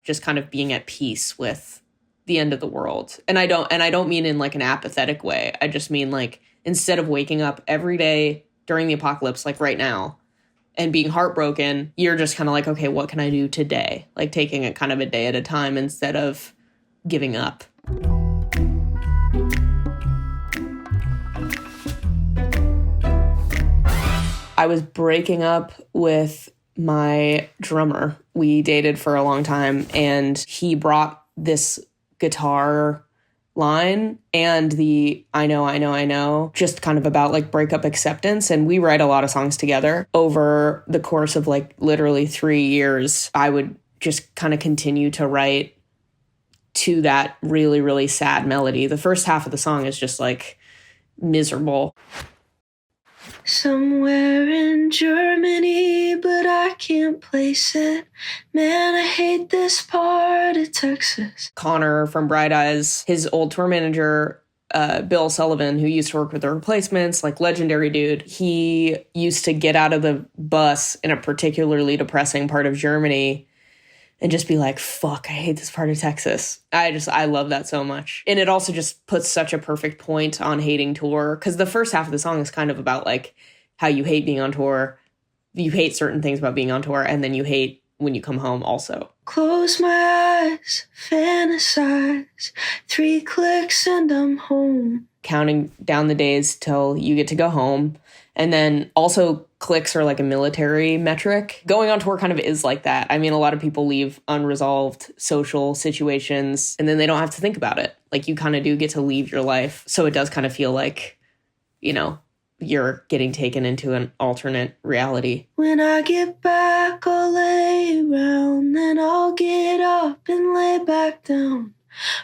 just kind of being at peace with the end of the world. And I don't mean in like an apathetic way. I just mean like instead of waking up every day during the apocalypse, like right now, and being heartbroken, you're just kind of like, okay, what can I do today? Like taking it kind of a day at a time instead of giving up. I was breaking up with my drummer. We dated for a long time, and he brought this guitar line and the I know, just kind of about like breakup acceptance. And we write a lot of songs together. Over the course of like literally 3 years, I would just kind of continue to write to that really, really sad melody. The first half of the song is just like miserable. Somewhere in Germany, but I can't place it. Man, I hate this part of Texas. Connor from Bright Eyes, his old tour manager, Bill Sullivan, who used to work with the Replacements, like legendary dude, he used to get out of the bus in a particularly depressing part of Germany and just be like, fuck, I hate this part of Texas. I love that so much. And it also just puts such a perfect point on hating tour, because the first half of the song is kind of about like how you hate being on tour. You hate certain things about being on tour, and then you hate when you come home also. Close my eyes, fantasize, 3 clicks and I'm home. Counting down the days till you get to go home. And then also clicks are like a military metric. Going on tour kind of is like that. I mean, a lot of people leave unresolved social situations and then they don't have to think about it. Like you kind of do get to leave your life. So it does kind of feel like, you know, you're getting taken into an alternate reality. When I get back, I'll lay around, then I'll get up and lay back down.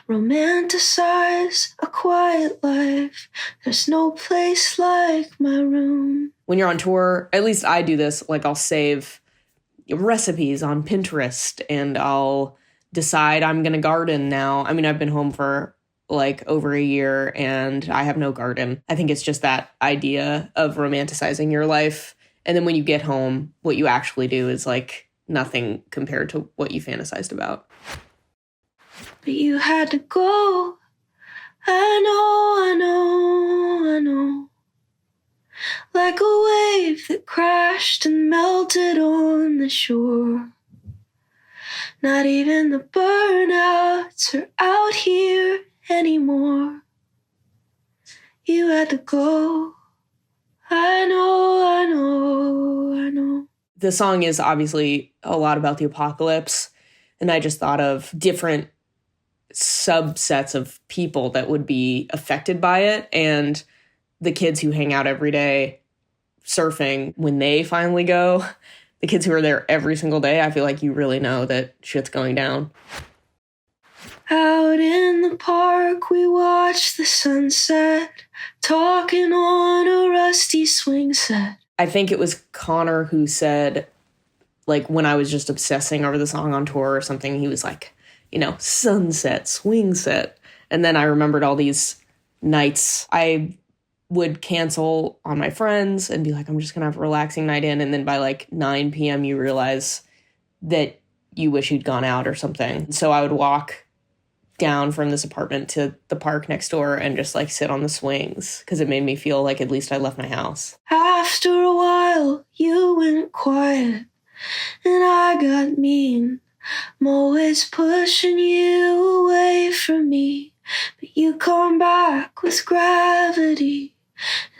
Romanticize a quiet life. There's no place like my room. When you're on tour, at least I do this, like I'll save recipes on Pinterest and I'll decide I'm going to garden now. I mean, I've been home for like over a year and I have no garden. I think it's just that idea of romanticizing your life. And then when you get home, what you actually do is like nothing compared to what you fantasized about. But you had to go. I know. Like a wave that crashed and melted on the shore. Not even the burnouts are out here anymore. You had to go. I know. The song is obviously a lot about the apocalypse, and I just thought of different subsets of people that would be affected by it, and the kids who hang out every day surfing when they finally go, the kids who are there every single day. I feel like you really know that shit's going down. Out in the park, we watch the sunset, talking on a rusty swing set. I think it was Connor who said, like, when I was just obsessing over the song on tour or something, he was like, you know, sunset, swing set. And then I remembered all these nights I would cancel on my friends and be like, I'm just going to have a relaxing night in. And then by like 9 p.m., you realize that you wish you'd gone out or something. So I would walk down from this apartment to the park next door and just like sit on the swings because it made me feel like at least I left my house. After a while, you went quiet and I got mean. I'm always pushing you away from me, but you come back with gravity.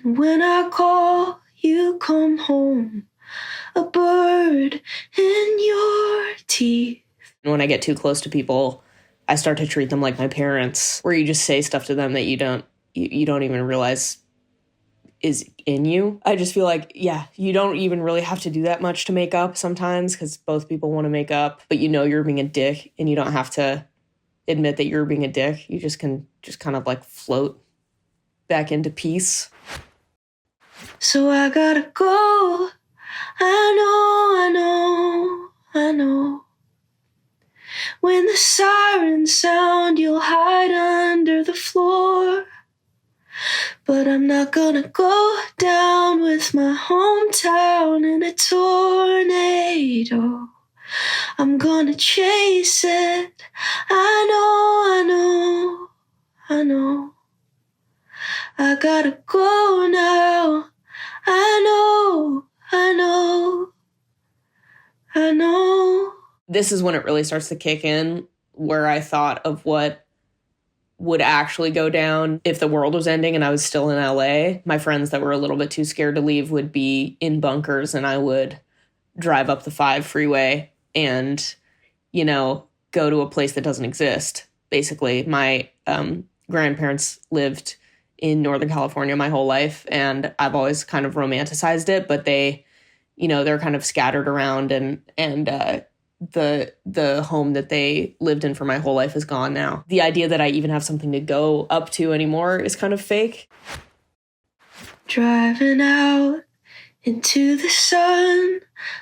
And when I call, you come home, a bird in your teeth. And when I get too close to people, I start to treat them like my parents, where you just say stuff to them that you don't even realize is in you. I just feel like, yeah, you don't even really have to do that much to make up sometimes because both people want to make up, but you know you're being a dick and you don't have to admit that you're being a dick. You just can just kind of like float back into peace. So I gotta go. I know. When the sirens sound, you'll hide under the floor. But I'm not gonna go down with my hometown in a tornado. I'm gonna chase it gotta go now. I know. This is when it really starts to kick in, where I thought of what would actually go down if the world was ending and I was still in LA. My friends that were a little bit too scared to leave would be in bunkers, and I would drive up the 5 freeway and, go to a place that doesn't exist. Basically, my grandparents lived in Northern California my whole life, and I've always kind of romanticized it, but they're kind of scattered around, and the home that they lived in for my whole life is gone now. The idea that I even have something to go up to anymore is kind of fake. Driving out into the sun,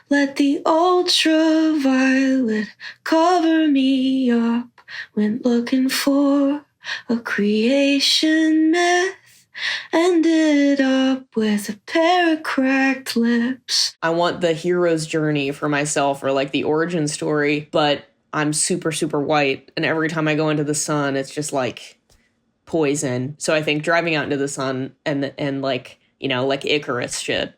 let the ultraviolet cover me up. Went looking for a creation myth, ended up with a pair of cracked lips. I want the hero's journey for myself, or like the origin story, but I'm super, super white, and every time I go into the sun, it's just like poison. So I think driving out into the sun and like Icarus shit.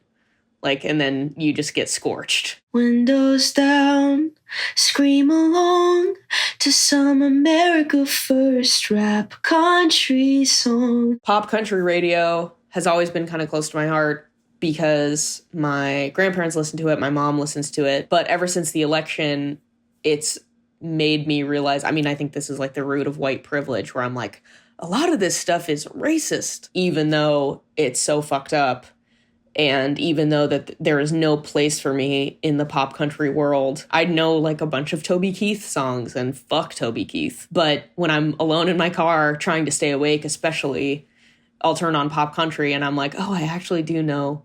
And then you just get scorched. Windows down, scream along to some America First rap country song. Pop country radio has always been kind of close to my heart because my grandparents listen to it, my mom listens to it. But ever since the election, it's made me realize, I think this is like the root of white privilege, where I'm like, a lot of this stuff is racist, even though it's so fucked up. And even though that there is no place for me in the pop country world, I know like a bunch of Toby Keith songs, and fuck Toby Keith. But when I'm alone in my car trying to stay awake, especially, I'll turn on pop country and I'm like, oh, I actually do know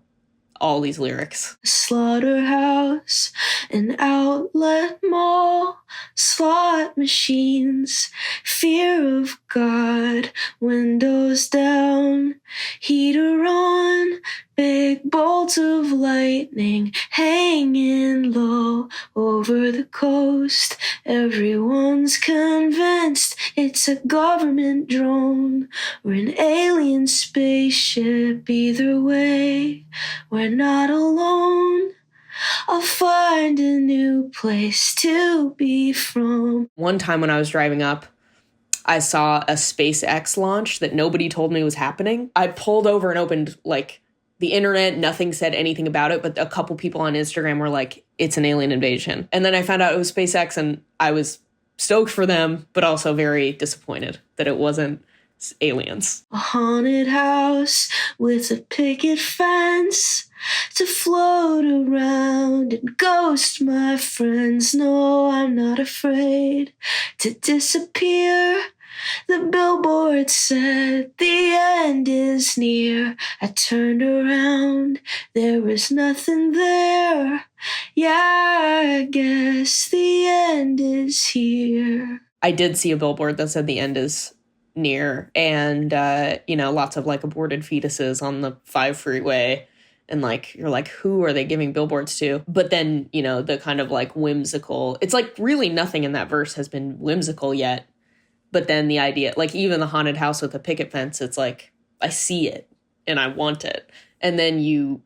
all these lyrics. Slaughterhouse, an outlet mall, slot machines, fear of God, windows down, heater on, big bolts of lightning hanging low over the coast. Everyone's convinced it's a government drone or an alien spaceship. Either way, we're not alone. I'll find a new place to be from. One time when I was driving up, I saw a SpaceX launch that nobody told me was happening. I pulled over and opened the internet. Nothing said anything about it, but a couple people on Instagram were like, it's an alien invasion. And then I found out it was SpaceX, and I was stoked for them, but also very disappointed that it wasn't aliens. A haunted house with a picket fence to float around and ghost my friends. No, I'm not afraid to disappear. The billboard said the end is near. I turned around, there was nothing there. Yeah, I guess the end is here. I did see a billboard that said the end is near, and lots of aborted fetuses on the 5 freeway, and you're who are they giving billboards to? But then the kind of whimsical, it's really nothing in that verse has been whimsical yet, but then the idea, even the haunted house with a picket fence, it's I see it and I want it, and then you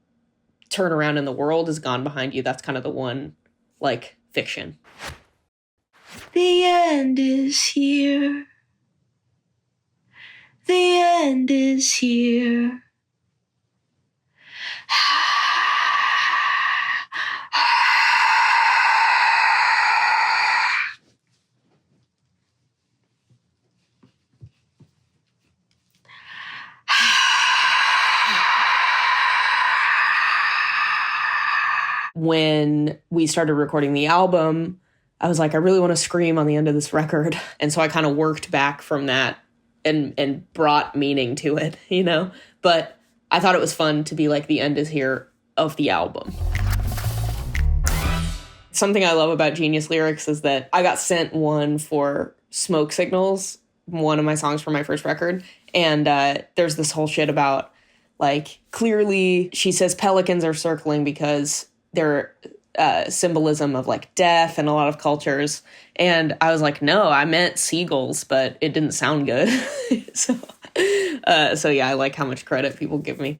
turn around and the world is gone behind you. That's kind of the one fiction. The end is here. The end is here. When we started recording the album, I was I really want to scream on the end of this record. And so I kind of worked back from that and brought meaning to it, But I thought it was fun to be the end is here of the album. Something I love about Genius Lyrics is that I got sent one for Smoke Signals, one of my songs from my first record. And there's this whole shit about, clearly she says pelicans are circling because they're symbolism of death in a lot of cultures. And I was no, I meant seagulls, but it didn't sound good. So So yeah, I like how much credit people give me.